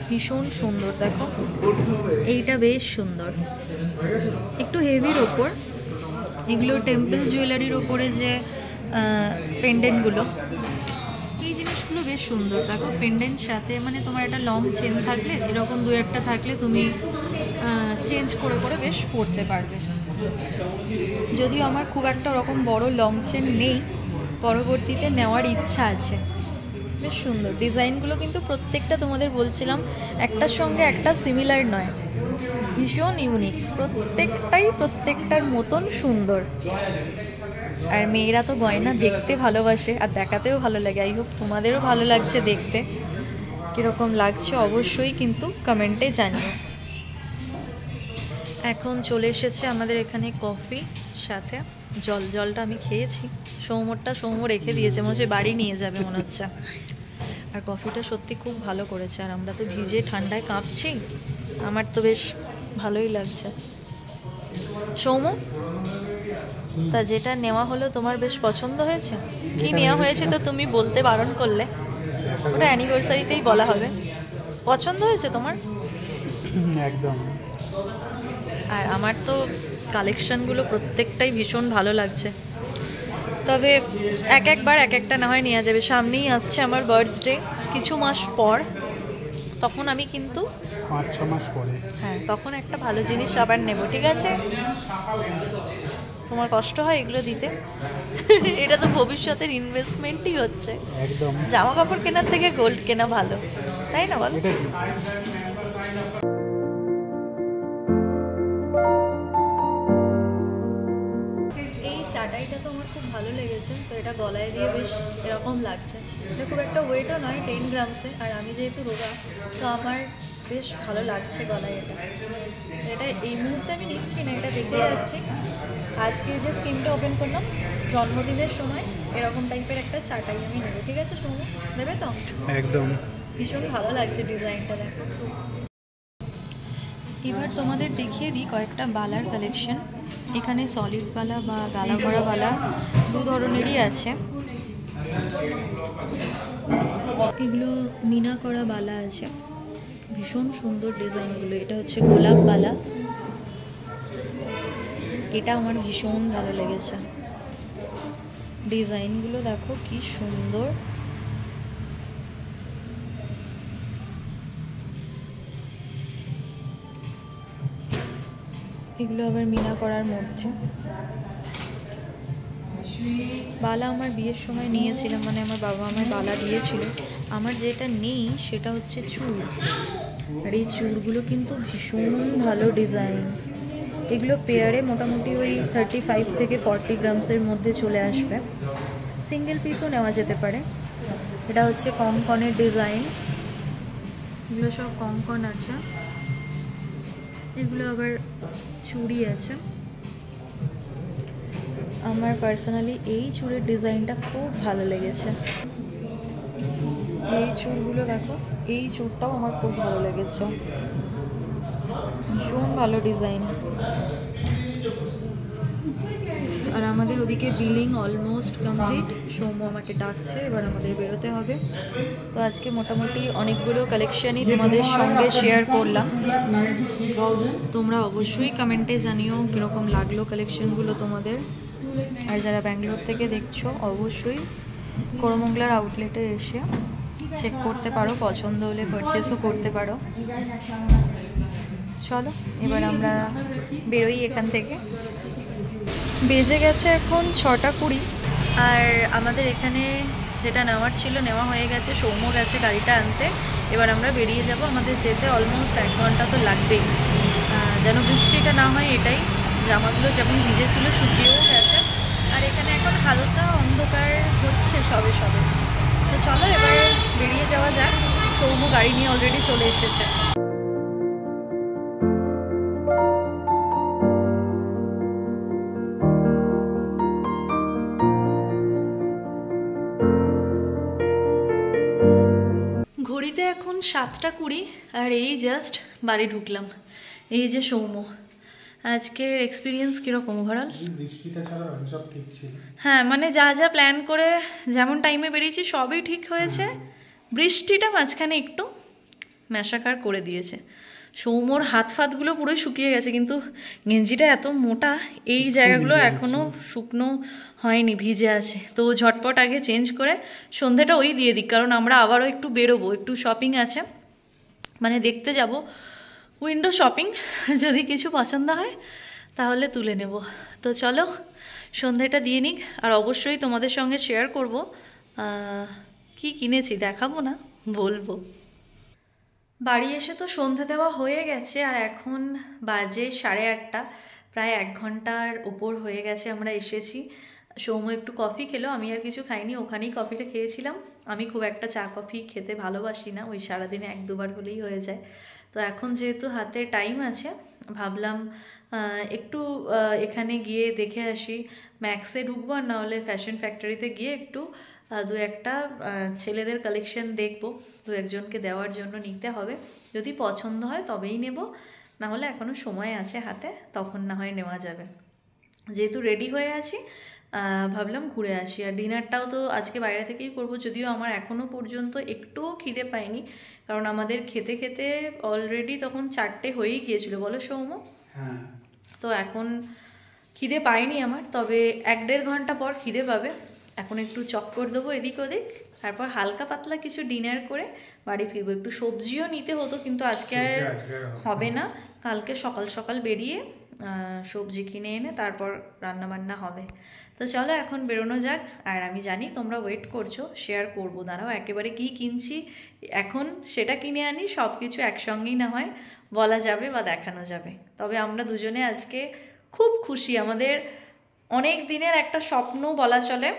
ভীষণ সুন্দর। দেখো এইটা বেশ সুন্দর, একটু হেভির ওপর। এগুলো টেম্পল জুয়েলারির ওপরে যে পেন্ডেন্টগুলো, এই জিনিসগুলো বেশ সুন্দর। দেখো পেন্ডেন্ট সাথে, মানে তোমার একটা লং চেন থাকলে, এরকম দু একটা থাকলে তুমি চেঞ্জ করে করে বেশ পরতে পারবে। যদিও আমার খুব একটা ওরকম বড় লং চেন নেই, পরবর্তীতে নেওয়ার ইচ্ছা আছে। বেশ সুন্দর ডিজাইনগুলো, কিন্তু প্রত্যেকটা তোমাদের বলছিলাম একটার সঙ্গে একটা সিমিলার নয়, ভীষণ ইউনিক, প্রত্যেকটার মতন সুন্দর। আর মেয়েরা তো গয়না দেখতে ভালোবাসে আর দেখাতেও ভালো লাগে। আই হোপ তোমাদেরও ভালো লাগছে দেখতে। কীরকম লাগছে অবশ্যই কিন্তু কমেন্টে জানিও। এখন চলে এসেছে আমাদের এখানে কফি, সাথে জলটা আমি খেয়েছি। সৌম্য রেখে দিয়েছে, মনে হচ্ছে বাড়ি নিয়ে যাবে মনে হচ্ছে। আর কফিটা সত্যি খুব ভালো করেছে, আর আমরা তো ভিজে ঠান্ডায় কাঁপছি, আমার তো বেশ ভালোই লাগছে। সৌম্য, তা যেটা নেওয়া হলো তোমার বেশ পছন্দ হয়েছে? কি নেওয়া হয়েছে তো তুমি বলতে বারণ করলে, ওটা অ্যানিভার্সারিতেই বলা হবে। পছন্দ হয়েছে তোমার? একদম। আর আমার তো কালেকশনগুলো প্রত্যেকটাই ভীষণ ভালো লাগছে। তবে একবার এক একটা না হয় নেওয়া যাবে। সামনেই আসছে আমার বার্থডে কিছু মাস পর, তখন আমি কিন্তু 5-6 মাস পরে, হ্যাঁ, তখন একটা ভালো জিনিস আবার নেব, ঠিক আছে? তোমার কষ্ট হয় এগুলো দিতে? এটা তো ভবিষ্যতের ইনভেস্টমেন্টই হচ্ছে। একদম, জামা কাপড় কেনার থেকে গোল্ড কেনা ভালো, তাই না বল? এই চাটাইটা তো আমার খুব ভালো লেগেছে, তো এটা গলায় দিয়ে বেশ এরকম লাগছে। এটা খুব একটা ওয়েটও নয়, 10 গ্রামসে, আর আমি যেহেতু রোগা তো আমার বেশ ভালো লাগছে গলায় এটা। এটা এই মুহূর্তে আমি নিচ্ছি না, এটা দেখে যাচ্ছি। আজকে যে স্কিমটা ওপেন করলাম জন্মদিনের সময়, এরকম টাইপের একটা চাটাই আমি নেবো। ঠিক আছে সৌম্য, নেবে তো? একদম ভীষণ ভালো লাগছে ডিজাইনটা, দেখো। এবার তোমাদের দেখিয়ে দিই কয়েকটা বালার কালেকশন। এখানে সলিড বালা বা গালা ভরা বালা দু ধরনেরই আছে। এগুলো মিনা করা বালা আছে, ভীষণ সুন্দর ডিজাইনগুলো। এটা হচ্ছে গোলাপ বালা, এটা আমার ভীষণ ভালো লেগেছে। ডিজাইনগুলো দেখো কি সুন্দর। এগুলো আবার মিনা করার মধ্যে। বালা আমার বিয়ের সময় নিয়েছিলাম, মানে আমার বাবা আমায় বালা দিয়েছিল। আমার যেটা নেই সেটা হচ্ছে চুড়, আর এই চুড়গুলো কিন্তু ভীষণ ভালো ডিজাইন। এগুলো পেয়ারে মোটামুটি ওই 35 থেকে 40 গ্রামসের মধ্যে চলে আসবে, সিঙ্গেল পিসও নেওয়া যেতে পারে। এটা হচ্ছে কঙ্কনের ডিজাইন, এগুলো সব কঙ্কন আছে। এগুলো আবার চুড়ি আছে। আমার পার্সোনালি এই চুড়ের ডিজাইনটা খুব ভালো লেগেছে। এই চুড়গুলো দেখো, এই চুড়টাও আমার খুব ভালো লেগেছে, ভীষণ ভালো ডিজাইন। আর আমাদের ওদিকে বিলিং অলমোস্ট কমপ্লিট, সৌম্য আমাকে ডাকছে, এবার আমাদের বেরোতে হবে। তো আজকে মোটামুটি অনেকগুলো কালেকশনই তোমাদের সঙ্গে শেয়ার করলাম। তোমরা অবশ্যই কমেন্টে জানিও কীরকম লাগলো কালেকশনগুলো তোমাদের। আর যারা ব্যাঙ্গালোর থেকে দেখছো অবশ্যই করমঙ্গলার আউটলেটে এসে চেক করতে পারো, পছন্দ হলে পারচেসও করতে পারো। চলো এবার আমরা বেরোই এখান থেকে। বেজে গেছে এখন 6:20, আর আমাদের এখানে যেটা নেওয়ার ছিল নেওয়া হয়ে গেছে। সৌম্য গেছে গাড়িটা আনতে, এবার আমরা বেরিয়ে যাব। আমাদের যেতে অলমোস্ট 1 ঘন্টা তো লাগবেই, যেন বৃষ্টিটা না হয় এটাই। জামাগুলো যখন ভিজেছিল শুকিয়েও গেছে, আর এখানে এখন হালকা অন্ধকার হচ্ছে সবে সবে। তো চলো এবার বেরিয়ে যাওয়া যাক। সৌম্য গাড়ি নিয়ে অলরেডি চলে এসেছে। ঘড়িতে এখন 7:20, আর এই জাস্ট বাড়ি ঢুকলাম। এই যে সৌম্য, আজকের এক্সপিরিয়েন্স কীরকম ওভারঅল? বৃষ্টিটা ছাড়া সব ঠিক ছিল। হ্যাঁ, মানে যা যা প্ল্যান করে যেমন টাইমে বেরিয়েছি সবই ঠিক হয়েছে। বৃষ্টিটা মাঝখানে একটু ম্যাশাকার করে দিয়েছে। সৌম্যর হাত ফাতগুলো পুরো শুকিয়ে গেছে, কিন্তু গেঞ্জিটা এত মোটা এই জায়গাগুলো এখনও শুকনো হয়নি, ভিজে আছে। তো ঝটপট আগে চেঞ্জ করে সন্ধ্যেটা ওই দিয়ে দিক, কারণ আমরা আবারও একটু বেরোবো, একটু শপিং আছে, মানে দেখতে যাব উইন্ডো শপিং। যদি কিছু পছন্দ হয় তাহলে তুলে নেব। তো চলো সন্ধ্যেটা দিয়ে নিক, আর অবশ্যই তোমাদের সঙ্গে শেয়ার করব কি কিনেছি, দেখাবো না বলবো। বাড়ি এসে তো সন্ধ্যে দেওয়া হয়ে গেছে, আর এখন বাজে 8:30, প্রায় 1 ঘন্টার ওপর হয়ে গেছে আমরা এসেছি। সৌম্য একটু কফি খেলো, আমি আর কিছু খাইনি, ওখানেই কফিটা খেয়েছিলাম। আমি খুব একটা চা কফি খেতে ভালোবাসি না, ওই সারাদিনে 1-2 বার হলেই হয়ে যায়। তো এখন যেহেতু হাতে টাইম আছে, ভাবলাম একটু এখানে গিয়ে দেখে আসি। ম্যাক্সে ঢুকবো, আর নাহলে ফ্যাশন ফ্যাক্টরিতে গিয়ে একটু 2-1টা ছেলেদের কালেকশন দেখবো, 2-1জনকে দেওয়ার জন্য নিতে হবে। যদি পছন্দ হয় তবেই নেব, নাহলে এখনও সময় আছে হাতে, তখন না হয় নেওয়া যাবে। যেহেতু রেডি হয়ে আছি, ভাবলাম ঘুরে আসি। আর ডিনারটাও তো আজকে বাইরে থেকেই করব, যদিও আমার এখনও পর্যন্ত একটুও খিদে পাইনি, কারণ আমাদের খেতে খেতে অলরেডি তখন 4টে হয়েই গিয়েছিল, বলো সৌম্য? হ্যাঁ। তো এখন খিদে পাইনি আমার, তবে 1-1.5 ঘন্টা পর খিদে পাবে। এখন একটু চক্কর দেবো এদিক ওদিক, তারপর হালকা পাতলা কিছু ডিনার করে বাড়ি ফিরবো। একটু সবজিও নিতে হতো, কিন্তু আজকে আর হবে না, কালকে সকাল সকাল বেরিয়ে সবজি কিনে এনে তারপর রান্নাবান্না হবে। তো চলো এখন বেরোনো যাক। আর আমি জানি তোমরা ওয়েট করছো, শেয়ার করবো, দাঁড়াও একেবারে কি কিনছি এখন সেটা কিনে আনি, সব কিছু একসঙ্গেই না হয় বলা যাবে বা দেখানো যাবে। তবে আমরা দুজনে আজকে খুব খুশি, আমাদের অনেক দিনের একটা স্বপ্ন বলা চলে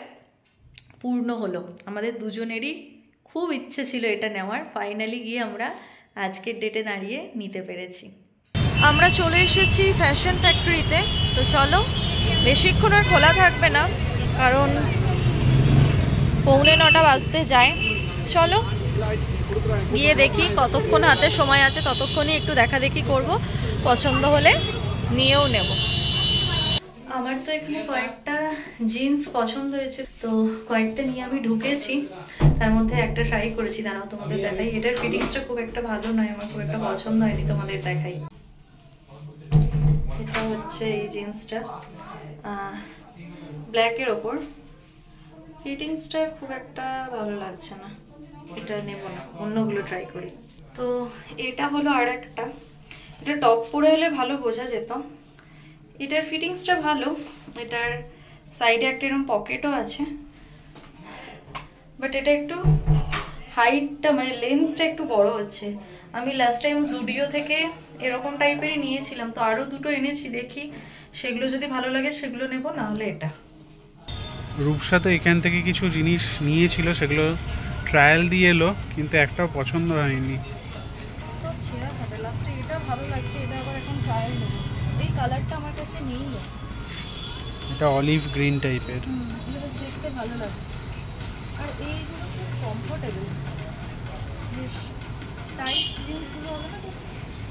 পূর্ণ হলো। আমাদের দুজনেরই খুব ইচ্ছে ছিল এটা নেওয়ার, ফাইনালি গিয়ে আমরা আজকের ডেটে দাঁড়িয়ে নিতে পেরেছি। আমরা চলে এসেছি ফ্যাশন ফ্যাক্টরিতে। তো চলো, বেশিক্ষণ আর খোলা থাকবে না, কারণ 8:45 বাজতে যায়। চলো গিয়ে দেখি কতক্ষণ হাতে সময় আছে, ততক্ষণই একটু দেখা দেখি করব, পছন্দ হলে নিয়েও নেব। আমার তো এখানে কয়েকটা জিন্স পছন্দ হয়েছে, তো কয়েকটা নিয়ে আমি ঢুকেছি। তার মধ্যে একটা ট্রাই করেছি, দাঁড়াও তোমাদের দেখাই। এটার ফিটিংসটা খুব একটা ভালো নয়, আমার খুব একটা পছন্দ হয়নি, তোমাদের দেখাই। এটা হচ্ছে এই জিন্সটা ব্ল্যাকের ওপর, ফিটিংসটা খুব একটা ভালো লাগছে না, এটা নেব না, অন্যগুলো ট্রাই করি। তো এটা হলো আর একটা, এটা টপ পরে এলে ভালো বোঝা যেত। এটার ফিটিংসটা ভালো, এটার সাইডে একটা এরকম পকেটও আছে, বাট এটা একটু হাইটটা মানে লেন্থটা একটু বড় হচ্ছে। আমি লাস্ট টাইম জুডিও থেকে এরকম টাইপেরই নিয়েছিলাম, তো আরও দুটো এনেছি, দেখি সেগুলো যদি ভালো লাগে সেগুলো নেব, না হলে এটা। রূপসা তো এখান থেকে কিছু জিনিস নিয়েছিল, সেগুলো ট্রায়াল দিয়ে এলো, কিন্তু একটাও পছন্দ হয়নি। সব ছেঁড়া খাবে, লাস্টে এটা ভালো লাগছে, এটা আবার এখন ট্রায়াল নেব। এই কালারটা আমার কাছে নেই, এটা অলিভ গ্রিন টাইপের, এগুলো দেখতে ভালো লাগছে। আর এইগুলো খুব কমফোর্টেবল, বেশ টাইট জিন্সগুলো হবে না, খুব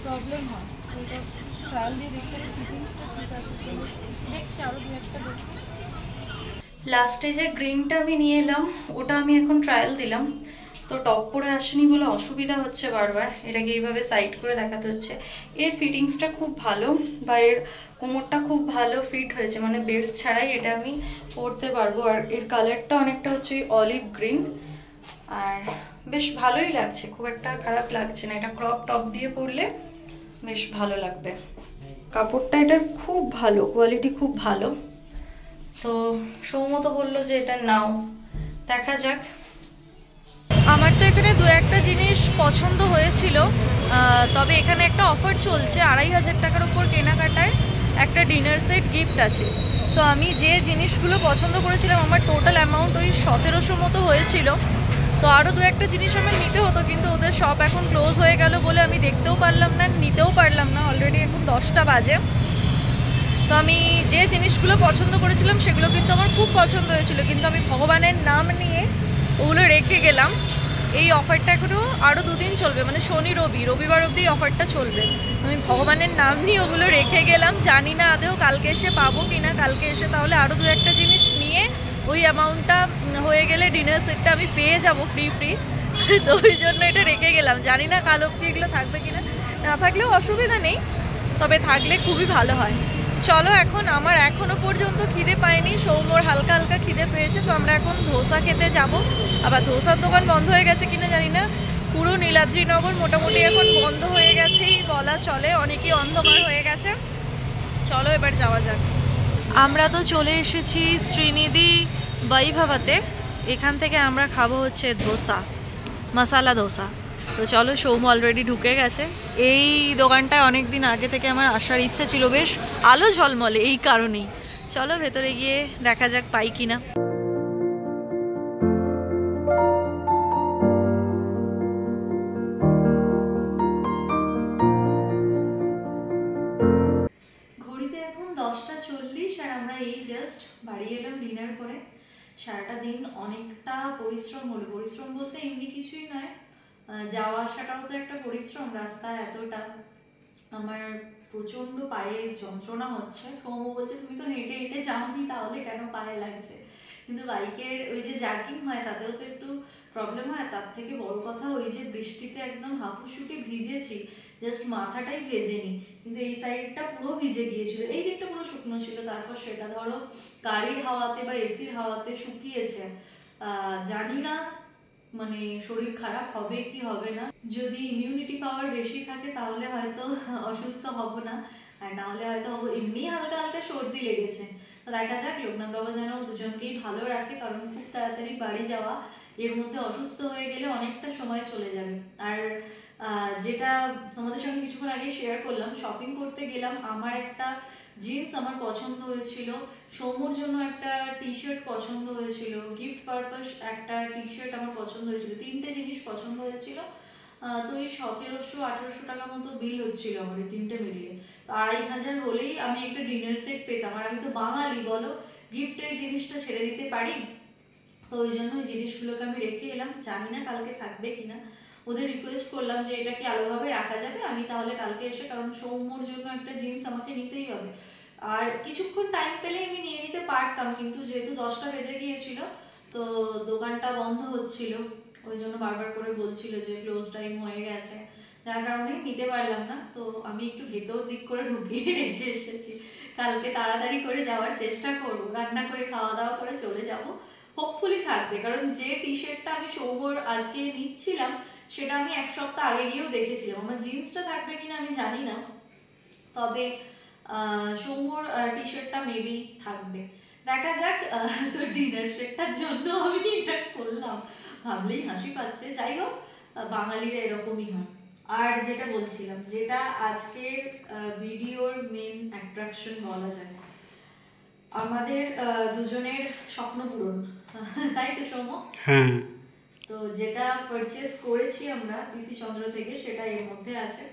প্রবলেম হয়। ওইটা ট্রায়াল দিয়ে দেখতে হবে ফিটিংসটা ঠিক আছে, দেখছি আরও দু একটা দেখি। লাস্টে যে গ্রিনটা আমি নিয়ে এলাম, ওটা আমি এখন ট্রায়াল দিলাম, তো টপ পরে আসেনি বলে অসুবিধা হচ্ছে বারবার, এটাকে এইভাবে সাইড করে দেখাতে হচ্ছে। এর ফিটিংসটা খুব ভালো, বা এর কোমরটা খুব ভালো ফিট হয়েছে, মানে বেল্ট ছাড়াই এটা আমি পরতে পারবো। আর এর কালারটা অনেকটা হচ্ছে অলিভ গ্রিন, আর বেশ ভালোই লাগছে, খুব একটা খারাপ লাগছে না। এটা ক্রপ টপ দিয়ে পরলে বেশ ভালো লাগবে। কাপড়টা এটার খুব ভালো, কোয়ালিটি খুব ভালো। তো সৌমত বললো যে এটা নাও, দেখা যাক। আমার তো এখানে দু একটা জিনিস পছন্দ হয়েছিল, তবে এখানে একটা অফার চলছে, 2500 টাকার উপর কেনাকাটায় একটা ডিনার সেট গিফট আছে। তো আমি যে জিনিসগুলো পছন্দ করেছিলাম, আমার টোটাল অ্যামাউন্ট ওই 1700 মতো হয়েছিল। তো আরও দু একটা জিনিস আমার নিতে হতো, কিন্তু ওদের শপ এখন ক্লোজ হয়ে গেল বলে আমি দেখতেও পারলাম না, নিতেও পারলাম না। অলরেডি এখন 10টা বাজে। তো আমি যে জিনিসগুলো পছন্দ করেছিলাম সেগুলো কিন্তু আমার খুব পছন্দ হয়েছিল, কিন্তু আমি ভগবানের নাম নিয়ে ওগুলো রেখে গেলাম। এই অফারটা এখনও আরও 2 দিন চলবে, মানে শনি রবিবার অবধি অফারটা চলবে। আমি ভগবানের নাম নিয়ে ওগুলো রেখে গেলাম, জানি না আদেও কালকে এসে পাবো কি না। কালকে এসে তাহলে আরও 2 একটা জিনিস নিয়ে ওই অ্যামাউন্টটা হয়ে গেলে ডিনার সেটটা আমি পেয়ে যাব ফ্রি। তো ওই জন্য এটা রেখে গেলাম, জানি না কাল অবধি এগুলো থাকবে কিনা, না থাকলেও অসুবিধা নেই, তবে থাকলে খুবই ভালো হয়। চলো এখন, আমার এখনো পর্যন্ত খিদে পায়নি, সৌম্যর হালকা হালকা খিদে পেয়েছে, তো আমরা এখন ধোসা খেতে যাব। আবার ধোসার দোকান বন্ধ হয়ে গেছে কিনা জানি না, পুরো নীলাদ্রিনগর মোটামুটি এখন বন্ধ হয়ে গেছেই বলা চলে, অনেকই অন্ধকার হয়ে গেছে। চলো এবার যাওয়া যাক। আমরা তো চলে এসেছি শ্রীনিধি বৈভবতে, এখান থেকে আমরা খাবো হচ্ছে ধোসা, মশালা ধোসা। তো চলো, সৌম অলরেডি ঢুকে গেছে। এই দোকানটায় অনেক দিন আগে থেকে আমার আসার ইচ্ছে ছিল, বেশ আলো ঝলমলে এই কারণেই। চলো ভেতরে গিয়ে দেখা যাক পাই কিনা। ঘড়িতে এখন 10:40 আর আমরা এই জাস্ট বাড়ি এলাম ডিনার করে। সারাটা দিন অনেকটা পরিশ্রম হলো, পরিশ্রম বলতে এমনি কিছুই নয়, যাওয়া আসাটাও তো একটা পরিশ্রম, রাস্তায় এতটা। আমার প্রচন্ড পায়ে যন্ত্রণা হচ্ছে। সৌম বলছে তুমি তো হেঁটে হেঁটে যাওনি, তাহলে কেন পায়ে লাগছে? কিন্তু বাইকের ওই যে জার্কিং হয় তাতেও তো একটু প্রবলেম হয়। তার থেকে বড় কথা, ওই যে বৃষ্টিতে একদম হাঁপুসুকে ভিজেছি, জাস্ট মাথাটাই ভেজেনি, কিন্তু এই সাইডটা পুরো ভিজে গিয়েছিল, এই দিকটা পুরো শুকনো ছিল। তারপর সেটা ধরো গাড়ির হাওয়াতে বা এসির হাওয়াতে শুকিয়েছে। জানি না মানে শরীর খারাপ হবে কি হবে না। যদি ইমিউনিটি পাওয়ার বেশি থাকে তাহলে হয়তো অসুস্থ হব না, আর না হলে হয়তো এমনি হালকা হালকা সর্দি লেগেছে। তো দেখা যাক লোকনাথ বাবা যেন দুজনকেই ভালো রাখে, কারণ খুব তাড়াতাড়ি বাড়ি যাওয়া, এর মধ্যে অসুস্থ হয়ে গেলে অনেকটা সময় চলে যাবে। আর যেটা তোমাদের সঙ্গে কিছুক্ষণ আগে শেয়ার করলাম, শপিং করতে গেলাম, আমার একটা জিন্স আমার পছন্দ হয়েছিল, সৌম্যর জন্য একটা টি শার্ট পছন্দ হয়েছিল, গিফট পারপাস একটা টি শার্ট আমার পছন্দ হয়েছিল, 3টে জিনিস পছন্দ হয়েছিল। তো এই 1700-1800 টাকা মতো বিল হচ্ছিল আমার এই 3টে মিলিয়ে। তো 2500 হলেই আমি একটা ডিনার সেট পেতাম। আর আমি তো বাঙালি, বলো গিফটের জিনিসটা ছেড়ে দিতে পারি? তো ওই জন্য ওই জিনিসগুলোকে আমি রেখে এলাম, জানি না কালকে থাকবে কিনা। ওদের রিকোয়েস্ট করলাম যে এটা কি আলাদাভাবে রাখা যাবে, আমি তাহলে কালকে এসে, কারণ সৌম্যর জন্য একটা জিন্স আমাকে নিতেই হবে। আর কিছুক্ষণ টাইম পেলে আমি নিয়ে নিতে পারতাম, কিন্তু যেহেতু 10টা বেজে গিয়েছিল তো দোকানটা বন্ধ হচ্ছিল, ওই জন্য বারবার করে বলছিল যে ক্লোজ টাইম হয়ে গেছে, যার কারণে নিতে পারলাম না। তো আমি একটু ভেতর দিক করে ঢুকিয়ে রেখে এসেছি, কালকে তাড়াতাড়ি করে যাওয়ার চেষ্টা করবো, রান্না করে খাওয়া দাওয়া করে চলে যাব, হোপফুলি থাকবে। কারণ যে টি শার্টটা আমি সৌম্যর আজকে নিচ্ছিলাম সেটা আমি 1 সপ্তাহ আগে গিয়েও দেখেছিলাম। আমার জিন্সটা থাকবে কিনা আমি জানি না, তবে সৌম্যর টি শার্টটা মেবি থাকবে, দেখা যাক। তো ডিনার সেটটার জন্য আমি এটা করলাম, ভাবলেই হাসি পাচ্ছে। যাই হোক, বাঙালিরা এরকমই হয়। আর যেটা বলছিলাম, যেটা আজকের ভিডিওর মেন অ্যাট্রাকশন বলা যায়, আমাদের দুজনের স্বপ্ন পূরণ, তাই তো সৌম্য? হ্যাঁ। তো যেটা পারচেজ করেছি আমরা পিসি চন্দ্র থেকে, সেটা এর মধ্যে আছে।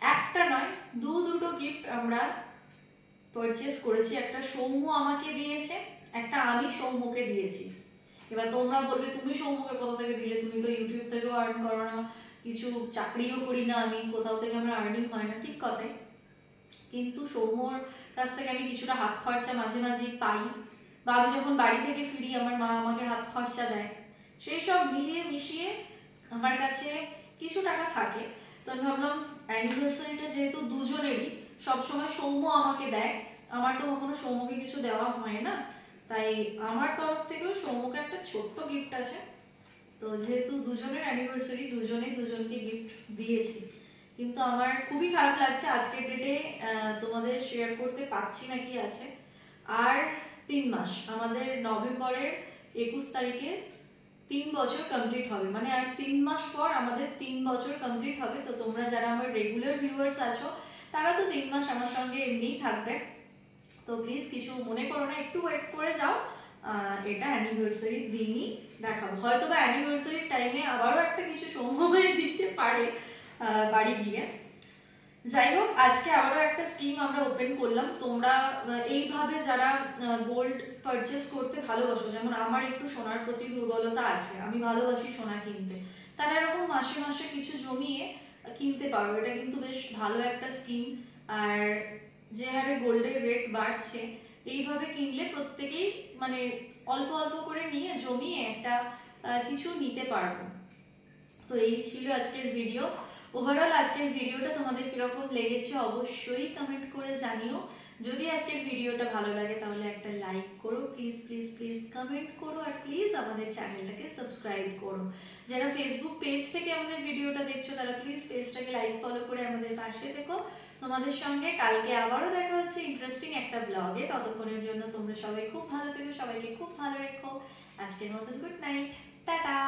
একটা নয়, দুটো গিফট আমরা পারচেজ করেছি। একটা সৌম্য আমাকে দিয়েছে, একটা আমি সৌম্যকে দিয়েছি। এবার তোমরা বলবে তুমি সৌম্যকে কোথা থেকে দিলে, তুমি তো ইউটিউব থেকেও আর্ন করো না, কিছু চাকরিও করি না আমি, কোথাও থেকে আমার আর্নিং হয় না, ঠিক কথাই। কিন্তু সৌম্যর কাছ থেকে আমি কিছুটা হাত খরচা মাঝে মাঝে পাই, বা আমি যখন বাড়ি থেকে ফিরি আমার মা আমাকে হাত খরচা দেয়, সেই সব মিলিয়ে মিশিয়ে আমার কাছে কিছু টাকা থাকে। তো আমি ভাবলাম অ্যানিভার্সারিটা যেহেতু দুজনেরই, সবসময় সৌম্য আমাকে দেয়, আমার তো কখনো সৌম্যকে কিছু দেওয়া হয় না, তাই আমার তরফ থেকেও সৌম্যকে একটা ছোট্ট গিফট আছে। তো যেহেতু দুজনের অ্যানিভার্সারি, দুজনে দুজনকে গিফট দিয়েছি। কিন্তু আমার খুবই খারাপ লাগছে আজকের ডেটে তোমাদের শেয়ার করতে পারছি না কি আছে। আর 3 মাস, আমাদের নভেম্বরের 21 তারিখে 3 বছর কমপ্লিট হবে, মানে আর 3 মাস পর আমাদের 3 বছর কমপ্লিট হবে। তো তোমরা যারা আমার রেগুলার ভিউয়ার্স আছো তারা তো 3 মাস আমার সঙ্গে এমনিই থাকবে। তো প্লিজ কিছু মনে করো না, একটু ওয়েট করে যাও, এটা অ্যানিভার্সারির দিনই দেখাবো। হয়তো বা অ্যানিভার্সারির টাইমে আবারও একটা কিছু সময় দিতে পারে বাড়ি গিয়ে। যাই হোক, আজকে আবারও একটা স্কিম আমরা ওপেন করলাম। তোমরা এইভাবে যারা গোল্ড পারচেস করতে ভালোবাসো, যেমন আমার একটু সোনার প্রতি দুর্বলতা আছে, আমি ভালোবাসি সোনা কিনতে, তারা এরকম মাসে মাসে কিছু জমিয়ে কিনতে পারো। এটা কিন্তু বেশ ভালো একটা স্কিম। আর যে হারে গোল্ডের রেট বাড়ছে, এইভাবে কিনলে প্রত্যেকেই মানে অল্প অল্প করে নিয়ে জমিয়ে একটা কিছু নিতে পারবো। তো এই ছিল আজকের ভিডিও। ওভারঅল আজকের ভিডিওটা তোমাদের কিরকম লেগেছে অবশ্যই কমেন্ট করে জানিও। যদি আজকের ভিডিওটা ভালো লাগে তাহলে একটা লাইক করো, প্লিজ প্লিজ প্লিজ কমেন্ট করো, আর প্লিজ আমাদের চ্যানেলটাকে সাবস্ক্রাইব করো। যারা ফেসবুক পেজ থেকে আমাদের ভিডিওটা দেখছো তারা প্লিজ পেজটাকে লাইক ফলো করে আমাদের পাশে থেকো। তোমাদের সঙ্গে কালকে আবারও দেখা হচ্ছে ইন্টারেস্টিং একটা ব্লগে। ততক্ষণের জন্য তোমরা সবাই খুব ভালো থেকো, সবাইকে খুব ভালো রেখো। আজকের মতন গুড নাইট, টাটা।